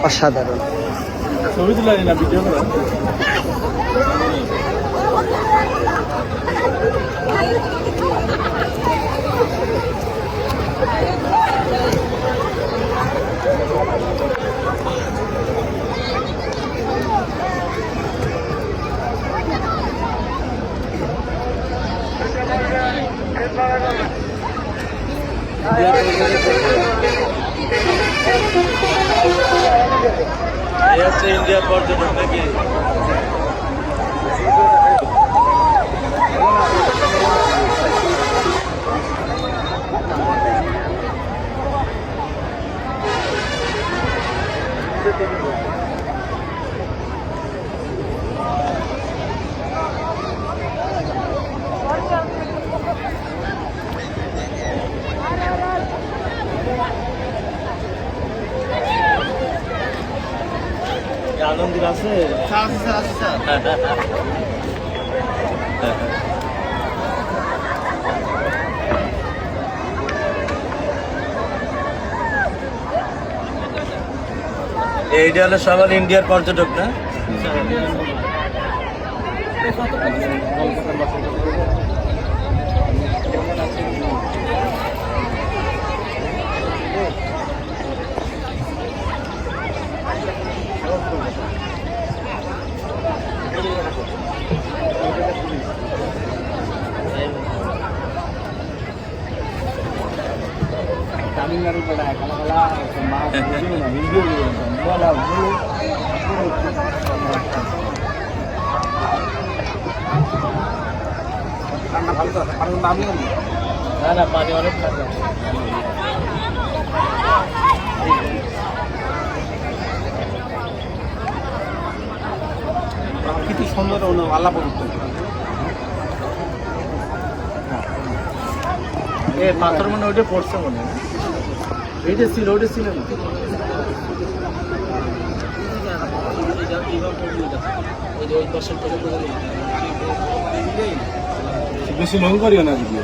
অসাধারণ। ছবি তুলে না ভিডিও করা। এই হচ্ছে ইন্ডিয়ার পর্যটক নাকি? আনন্দিত আছে? এইটা হলো সবার ইন্ডিয়ার পর্যটক না? তামিলনাড়ু বেড়ায় কালাকালা মাছ ভিডিও বলা ঠান্ডা ভালো তো কারণ নামি না না, পানি অনেক ঠান্ডা। প্রাকৃতিক সৌন্দর্য আল্লাহ প্রদত্ত। এ পাথর মনে ওইটা পড়ছে মনে হয়, এইটা ছিল ওইটা ছিল না। বেশি লং করিও না ভিডিও।